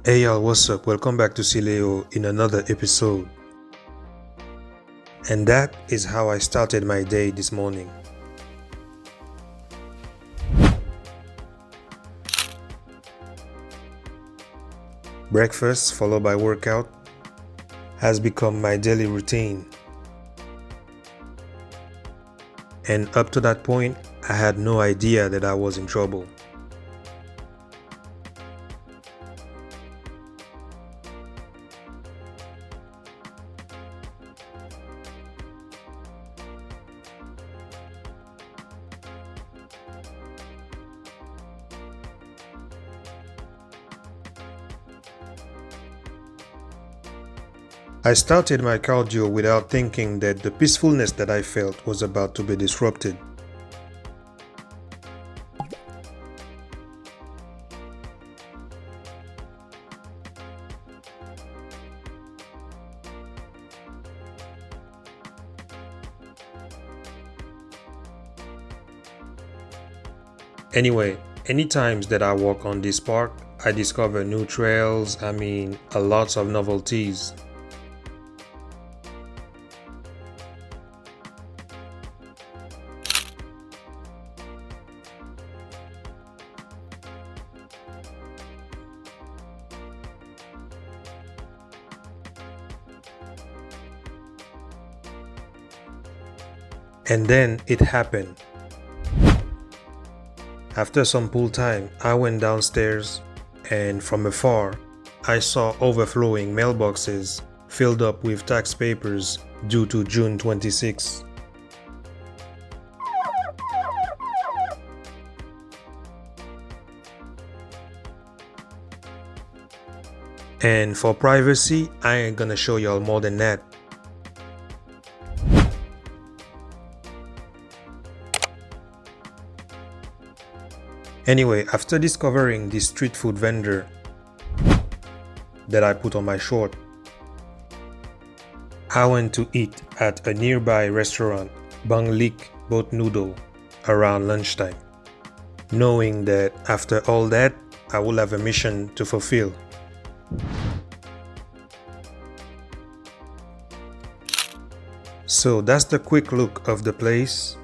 Hey y'all, what's up? Welcome back to Sileo in another episode. And that is how I started my day this morning. Breakfast followed by workout has become my daily routine. And up to that point, I had no idea that I was in trouble. I started my cardio without thinking that the peacefulness that I felt was about to be disrupted. Anyway, any times that I walk on this park, I discover new trails, a lots of novelties. And then it happened. After some pool time, I went downstairs and from afar, I saw overflowing mailboxes filled up with tax papers due to June 26. And for privacy, I ain't gonna show y'all more than that. Anyway, after discovering this street food vendor that I put on my short, I went to eat at a nearby restaurant, Bang Lik Boat Noodle, around lunchtime, knowing that after all that, I will have a mission to fulfill. So that's the quick look of the place.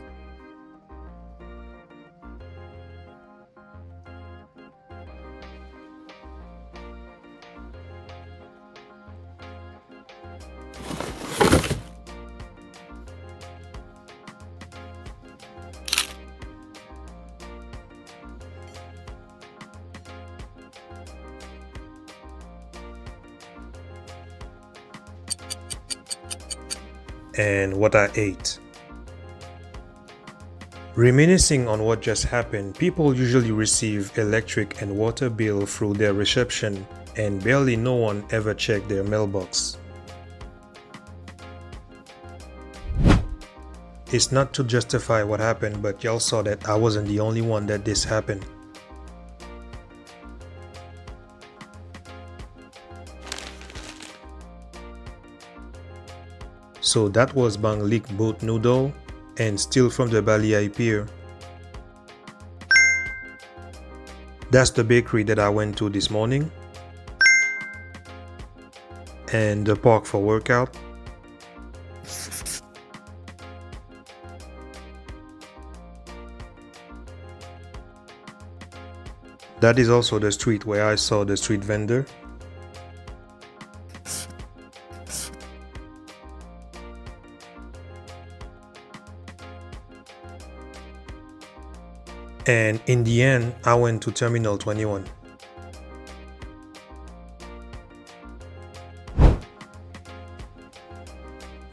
And what I ate. Reminiscing on what just happened, people usually receive electric and water bill through their reception and barely no one ever checked their mailbox. It's not to justify what happened, but y'all saw that I wasn't the only one that this happened. So that was Bang Lik Boat Noodle and still from the Bali Pier. That's the bakery that I went to this morning. And the park for workout. That is also the street where I saw the street vendor. And in the end, I went to Terminal 21.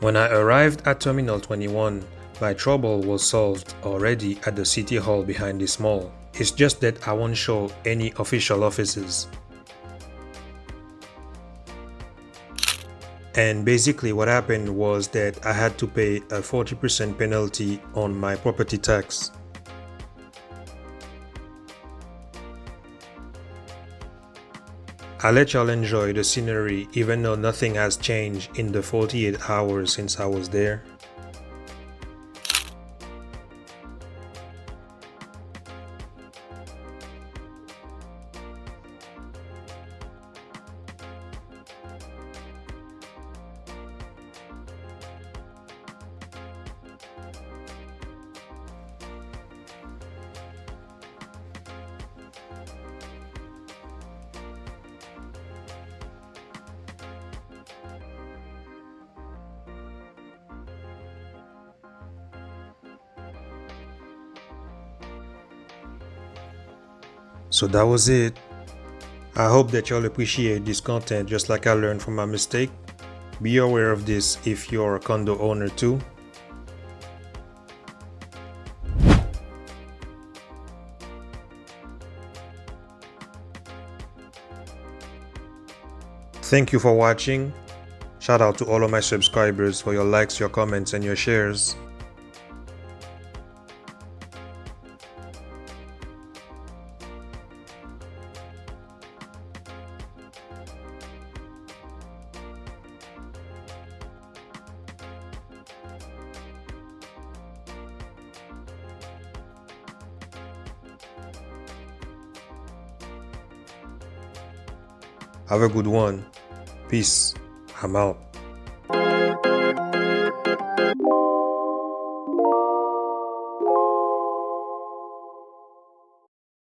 When I arrived at Terminal 21, my trouble was solved already at the city hall behind this mall. It's just that I won't show any official offices. And basically what happened was that I had to pay a 40% penalty on my property tax. I'll let y'all enjoy the scenery even though nothing has changed in the 48 hours since I was there. So that was it. I hope that y'all appreciate this content just like I learned from my mistake. Be aware of this if you're a condo owner too. Thank you for watching. Shout out to all of my subscribers for your likes, your comments, and your shares. Have a good one. Peace. I'm out.